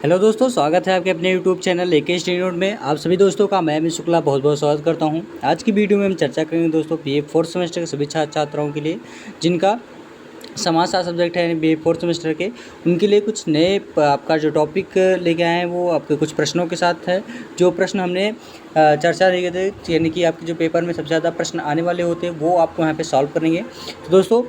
Hello दोस्तों, स्वागत है आपके अपने YouTube channel AK study note में। आप सभी दोस्तों का मैं अमित शुक्ला बहुत बहुत स्वागत करता हूं। आज की वीडियो में हम चर्चा करेंगे दोस्तों बीए फोर्थ सेमेस्टर के सभी छात्र छात्राओं के लिए जिनका समाजशास्त्र सब्जेक्ट है बीए फोर्थ सेमेस्टर के, उनके लिए कुछ नए आपका जो टॉपिक लेके आए हैं वो आपके कुछ प्रश्नों के साथ है। जो प्रश्न हमने चर्चा किए थे, यानी कि आपके जो पेपर में सबसे ज़्यादा प्रश्न आने वाले होते हैं वो आपको यहाँ पे सॉल्व करेंगे। तो दोस्तों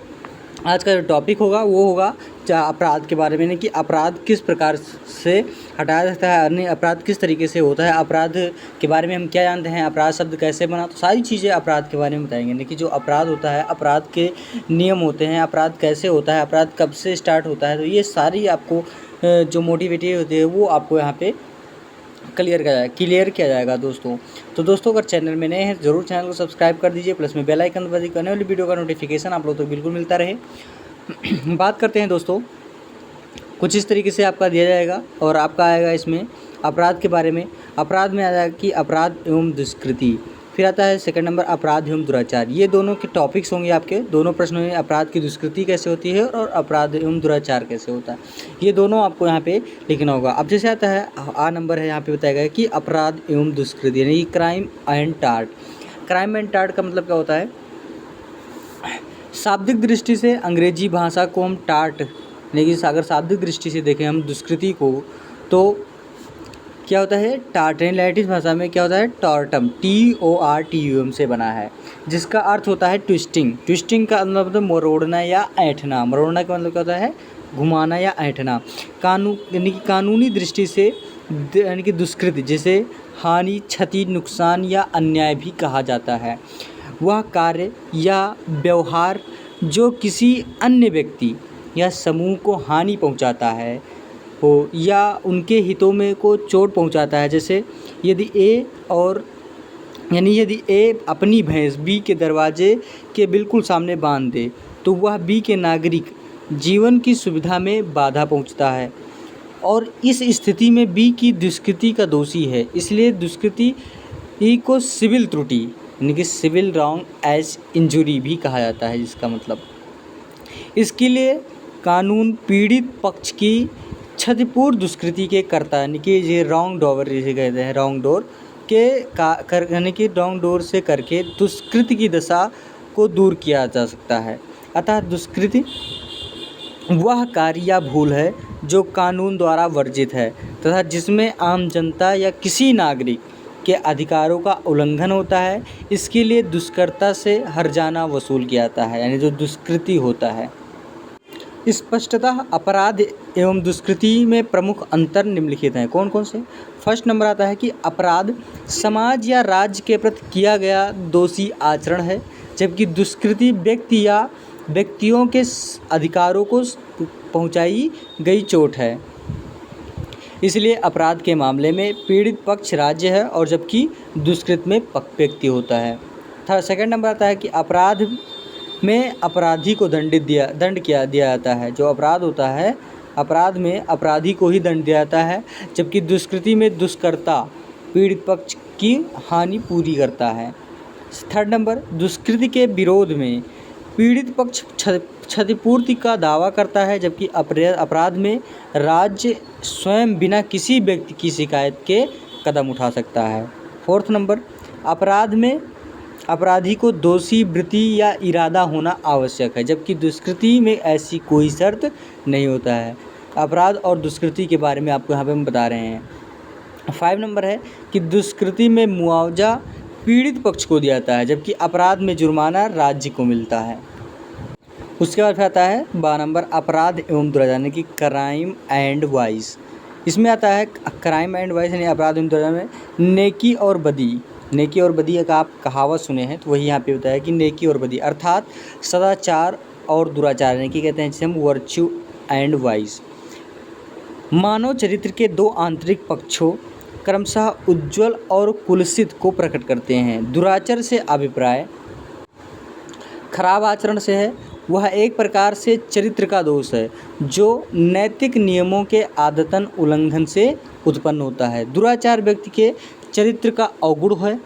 आज का जो टॉपिक होगा वो होगा अपराध के बारे में, यानी कि अपराध किस प्रकार से हटाया जाता है, अन्य अपराध किस तरीके से होता है, अपराध के बारे में हम क्या जानते हैं, अपराध शब्द कैसे बना, तो सारी चीज़ें अपराध के बारे में बताएंगे। यानी कि जो अपराध होता है, अपराध के नियम होते हैं, अपराध कैसे होता है, अपराध कब से स्टार्ट होता है, तो ये सारी आपको जो मोटिविटी होती है वो आपको यहाँ पे क्लियर किया जाएगा दोस्तों। तो दोस्तों अगर चैनल में नए हैं ज़रूर चैनल को सब्सक्राइब कर दीजिए, प्लस में बेल आइकन दबा दीजिए, करने वाली वीडियो का नोटिफिकेशन आप लोग तो बिल्कुल मिलता रहे। बात करते हैं दोस्तों, कुछ इस तरीके से आपका दिया जाएगा और आपका आएगा इसमें अपराध के बारे में। अपराध में आ जाएगा कि अपराध एवं दुष्कृति, फिर आता है सेकंड नंबर अपराध एवं दुराचार। ये दोनों के टॉपिक्स होंगे आपके दोनों प्रश्नों में। अपराध की दुष्कृति कैसे होती है और अपराध एवं दुराचार कैसे होता है, ये दोनों आपको यहाँ पे लिखना होगा। अब जैसे आता है आ नंबर है, यहाँ पे बताया गया कि अपराध एवं दुष्कृति यानी crime and tart. Crime and tart का मतलब क्या होता है? शाब्दिक दृष्टि से अंग्रेजी भाषा को हम टार्ट, लेकिन अगर शाब्दिक दृष्टि से देखें हम दुष्कृति को, तो क्या होता है? टार्ट लैटिन भाषा में क्या होता है? टॉर्टम, TORTUM से बना है, जिसका अर्थ होता है ट्विस्टिंग। ट्विस्टिंग का मतलब मरोड़ना या ऐंठना। मरोड़ना का मतलब क्या होता है? घुमाना या ऐंठना। यानी कि कानूनी दृष्टि से यानी कि दुष्कृति जिसे हानि, क्षति, नुकसान या अन्याय भी कहा जाता है, वह कार्य या व्यवहार जो किसी अन्य व्यक्ति या समूह को हानि पहुंचाता है हो या उनके हितों में को चोट पहुंचाता है। जैसे यदि ए अपनी भैंस बी के दरवाजे के बिल्कुल सामने बांध दे तो वह बी के नागरिक जीवन की सुविधा में बाधा पहुंचता है और इस स्थिति में बी की दुष्कृति का दोषी है। इसलिए दुष्कृति ई को सिविल त्रुटि यानी कि सिविल रॉन्ग एज इंजुरी भी कहा जाता है, जिसका मतलब इसके लिए कानून पीड़ित पक्ष की क्षतिपूर्व दुष्कृति के कर्ता यानी कि ये रॉन्ग डोवर जिसे कहते हैं, रॉन्ग डोर के यानी कि रॉन्ग डोर से करके दुष्कृति की दशा को दूर किया जा सकता है। अतः दुष्कृति वह कार्य या भूल है जो कानून द्वारा वर्जित है तथा जिसमें आम जनता या किसी नागरिक के अधिकारों का उल्लंघन होता है। इसके लिए दुष्कर्ता से हर्जाना वसूल किया जाता है, यानी जो दुष्कृति होता है। स्पष्टतः अपराध एवं दुष्कृति में प्रमुख अंतर निम्नलिखित हैं। कौन कौन से? फर्स्ट नंबर आता है कि अपराध समाज या राज्य के प्रति किया गया दोषी आचरण है, जबकि दुष्कृति व्यक्ति या व्यक्तियों के अधिकारों को पहुंचाई गई चोट है। इसलिए अपराध के मामले में पीड़ित पक्ष राज्य है और जबकि दुष्कृत में व्यक्ति होता है। सेकंड नंबर आता है कि अपराध में अपराधी को दंड दिया जाता है। जो अपराध होता है, अपराध में अपराधी को ही दंड दिया जाता है, जबकि दुष्कृति में दुष्कर्ता पीड़ित पक्ष की हानि पूरी करता है। थर्ड नंबर, दुष्कृति के विरोध में पीड़ित पक्ष क्षतिपूर्ति का दावा करता है, जबकि अपराध में राज्य स्वयं बिना किसी व्यक्ति की शिकायत के कदम उठा सकता है। फोर्थ नंबर, अपराध में अपराधी को दोषी वृत्ति या इरादा होना आवश्यक है, जबकि दुष्कृति में ऐसी कोई शर्त नहीं होता है। अपराध और दुष्कृति के बारे में आपको यहाँ पे हम बता रहे हैं। 5 नंबर है कि दुष्कृति में मुआवजा पीड़ित पक्ष को दिया जाता है, जबकि अपराध में जुर्माना राज्य को मिलता है। उसके बाद फिर आता है 12 नंबर, अपराध एवं दुराचार यानी कि क्राइम एंड वाइस। इसमें आता है क्राइम एंड वाइस यानी अपराध एवं दुराचार में नेकी और बदी। नेकी और बदी का आप कहावत सुने हैं, तो वही यहाँ पे बताया कि नेकी और बदी अर्थात सदाचार और दुराचार यानी कि कहते हैं जिसे हम वर्च्यू एंड वाइस। मानव चरित्र के दो आंतरिक पक्षों क्रमशः उज्ज्वल और कुलसित को प्रकट करते हैं। दुराचार से अभिप्राय खराब आचरण से है। वह एक प्रकार से चरित्र का दोष है जो नैतिक नियमों के आदतन उल्लंघन से उत्पन्न होता है। दुराचार व्यक्ति के चरित्र का अवगुण है,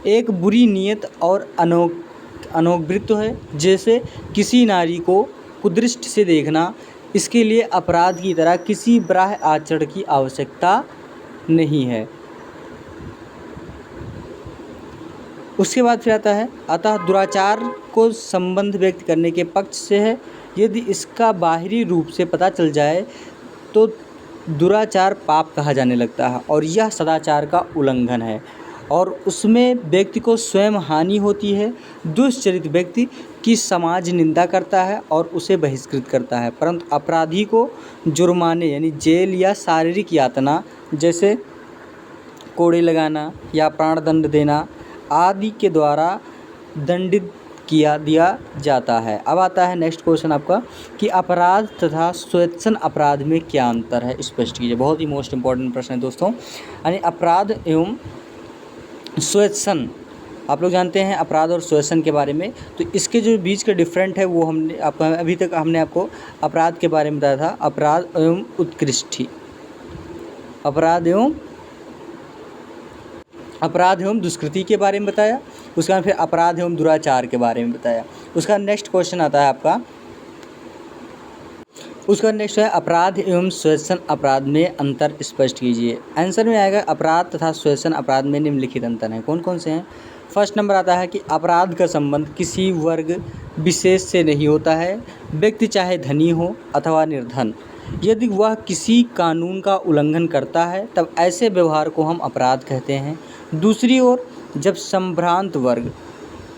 एक बुरी नीयत और अनोवृत्त है, जैसे किसी नारी को कुदृष्टि से देखना, इसके लिए अपराध की तरह किसी बाह्य आचरण की आवश्यकता नहीं है। उसके बाद फिर आता है, अतः दुराचार को संबंध व्यक्त करने के पक्ष से है। यदि इसका बाहरी रूप से पता चल जाए तो दुराचार पाप कहा जाने लगता है और यह सदाचार का उल्लंघन है और उसमें व्यक्ति को स्वयं हानि होती है। दुष्चरित व्यक्ति की समाज निंदा करता है और उसे बहिष्कृत करता है, परंतु अपराधी को जुर्माने यानी जेल या शारीरिक यातना जैसे कोड़े लगाना या प्राणदंड देना आदि के द्वारा दंडित दिया जाता है। अब आता है नेक्स्ट क्वेश्चन आपका कि अपराध तथा स्वेच्छन अपराध में क्या अंतर है, स्पष्ट कीजिए। बहुत ही मोस्ट इंपॉर्टेंट प्रश्न है दोस्तों। यानी अपराध एवं स्वेच्छन, आप लोग जानते हैं अपराध और स्वेच्छन के बारे में, तो इसके जो बीच का डिफरेंट है वो हमने अभी तक हमने आपको अपराध के बारे में बताया था, अपराध एवं उत्कृष्टि, अपराध एवं दुष्कृति के बारे में बताया। उसके बाद फिर अपराध एवं दुराचार के बारे में बताया। उसका नेक्स्ट क्वेश्चन आता है आपका, उसका नेक्स्ट है अपराध एवं स्वेच्छन अपराध में अंतर स्पष्ट कीजिए। आंसर में आएगा अपराध तथा स्वेच्छन अपराध में निम्नलिखित अंतर हैं। कौन कौन से हैं? फर्स्ट नंबर आता है कि अपराध का संबंध किसी वर्ग विशेष से नहीं होता है, व्यक्ति चाहे धनी हो अथवा निर्धन, यदि वह किसी कानून का उल्लंघन करता है तब ऐसे व्यवहार को हम अपराध कहते हैं। दूसरी ओर जब संभ्रांत वर्ग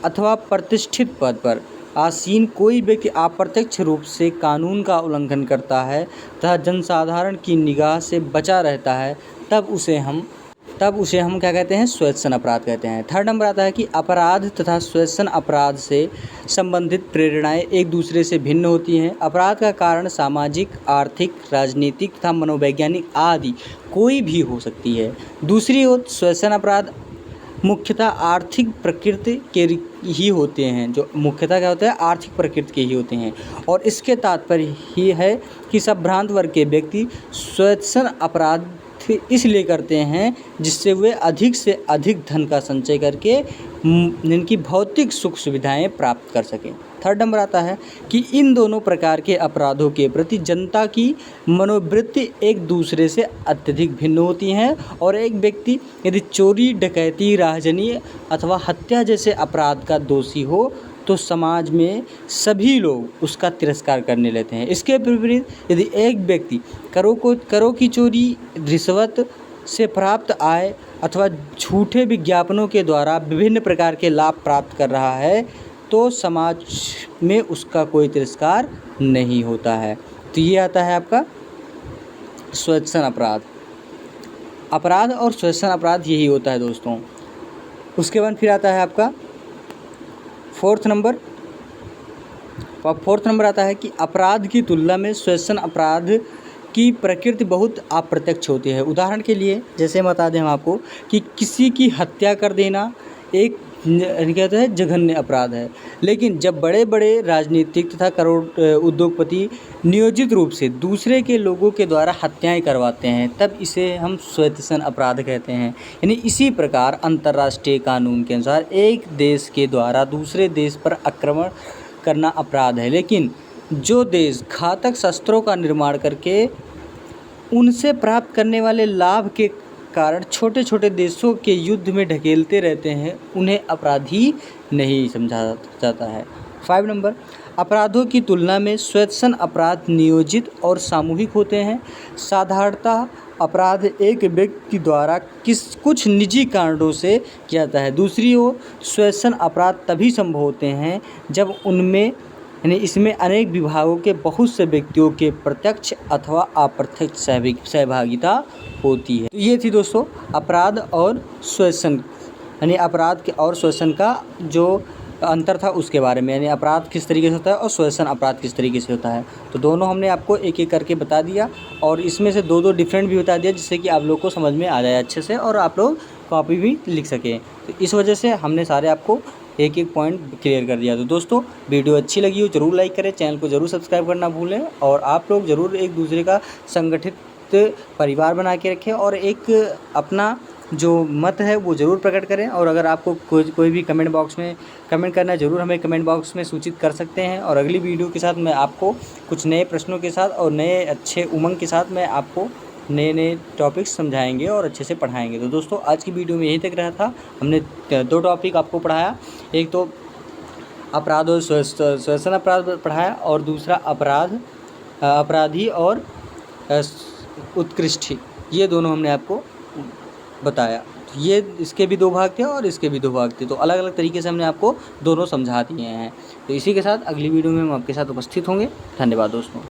अथवा प्रतिष्ठित पद पर आसीन कोई व्यक्ति अप्रत्यक्ष रूप से कानून का उल्लंघन करता है तथा जनसाधारण की निगाह से बचा रहता है तब उसे हम क्या कहते हैं? स्वेच्छन अपराध कहते हैं। थर्ड नंबर आता है कि अपराध तथा स्वेच्छन अपराध से संबंधित प्रेरणाएं एक दूसरे से भिन्न होती हैं। अपराध का कारण सामाजिक, आर्थिक, राजनीतिक तथा मनोवैज्ञानिक आदि कोई भी हो सकती है। दूसरी ओर स्वेच्छन अपराध मुख्यतः आर्थिक प्रकृति के ही होते हैं, जो मुख्यतः क्या होता है? आर्थिक प्रकृति के ही होते हैं। और इसके तात्पर्य ही है कि संभ्रांत वर्ग के व्यक्ति स्वेच्छन अपराध इसलिए करते हैं जिससे वे अधिक से अधिक धन का संचय करके जिनकी भौतिक सुख सुविधाएं प्राप्त कर सकें। थर्ड नंबर आता है कि इन दोनों प्रकार के अपराधों के प्रति जनता की मनोवृत्ति एक दूसरे से अत्यधिक भिन्न होती हैं और एक व्यक्ति यदि चोरी, डकैती, राहजनी अथवा हत्या जैसे अपराध का दोषी हो तो समाज में सभी लोग उसका तिरस्कार करने लगते हैं। इसके विपरीत यदि एक व्यक्ति करों की चोरी, रिश्वत से प्राप्त आय अथवा झूठे विज्ञापनों के द्वारा विभिन्न प्रकार के लाभ प्राप्त कर रहा है तो समाज में उसका कोई तिरस्कार नहीं होता है। तो ये आता है आपका स्वेच्छन अपराध। अपराध और स्वेच्छन अपराध यही होता है दोस्तों। उसके बाद फिर आता है आपका फोर्थ नंबर आता है कि अपराध की तुलना में स्वेच्छन अपराध की प्रकृति बहुत अप्रत्यक्ष होती है। उदाहरण के लिए जैसे बता दें हम आपको कि किसी की हत्या कर देना एक कहते हैं जघन्य अपराध है, लेकिन जब बड़े बड़े राजनीतिक तथा करोड़ उद्योगपति नियोजित रूप से दूसरे के लोगों के द्वारा हत्याएं करवाते हैं तब इसे हम स्वेच्छन अपराध कहते हैं। यानी इसी प्रकार अंतर्राष्ट्रीय कानून के अनुसार एक देश के द्वारा दूसरे देश पर आक्रमण करना अपराध है, लेकिन जो देश घातक शस्त्रों का निर्माण करके उनसे प्राप्त करने वाले लाभ के कारण छोटे छोटे देशों के युद्ध में ढकेलते रहते हैं उन्हें अपराधी नहीं समझा जाता है। 5 नंबर अपराधों की तुलना में स्वेच्छन अपराध नियोजित और सामूहिक होते हैं। साधारणतः अपराध एक व्यक्ति द्वारा कुछ निजी कारणों से किया जाता है। दूसरी ओर स्वेच्छन अपराध तभी संभव होते हैं जब उनमें यानी इसमें अनेक विभागों के बहुत से व्यक्तियों के प्रत्यक्ष अथवा अप्रत्यक्ष सहभागिता होती है। तो ये थी दोस्तों अपराध और स्वेच्छन यानी अपराध के और स्वेच्छन का जो अंतर था उसके बारे में, यानी अपराध किस तरीके से होता है और स्वेच्छन अपराध किस तरीके से होता है। तो दोनों हमने आपको एक एक करके बता दिया और इसमें से दो डिफरेंट भी बता दिया जिससे कि आप लोग को समझ में आ जाए अच्छे से और आप लोग कॉपी भी लिख सकें। तो इस वजह से हमने सारे आपको एक एक पॉइंट क्लियर कर दिया। तो दोस्तों वीडियो अच्छी लगी हो ज़रूर लाइक करें, चैनल को ज़रूर सब्सक्राइब करना भूलें और आप लोग ज़रूर एक दूसरे का संगठित परिवार बना के रखें और एक अपना जो मत है वो ज़रूर प्रकट करें। और अगर आपको कोई भी कमेंट बॉक्स में कमेंट करना ज़रूर हमें कमेंट बॉक्स में सूचित कर सकते हैं। और अगली वीडियो के साथ मैं आपको कुछ नए प्रश्नों के साथ और नए अच्छे उमंग के साथ मैं आपको नए टॉपिक्स समझाएंगे और अच्छे से पढ़ाएंगे। तो दोस्तों आज की वीडियो में यहीं तक रहा था। हमने 2 टॉपिक आपको पढ़ाया, एक तो अपराध और श्वसन अपराध पढ़ाया और दूसरा अपराधी और उत्कृष्ट, ये दोनों हमने आपको बताया। ये इसके भी 2 भाग थे और इसके भी 2 भाग थे, तो अलग अलग तरीके से हमने आपको दोनों समझा दिए हैं। तो इसी के साथ अगली वीडियो में हम आपके साथ उपस्थित होंगे। धन्यवाद दोस्तों।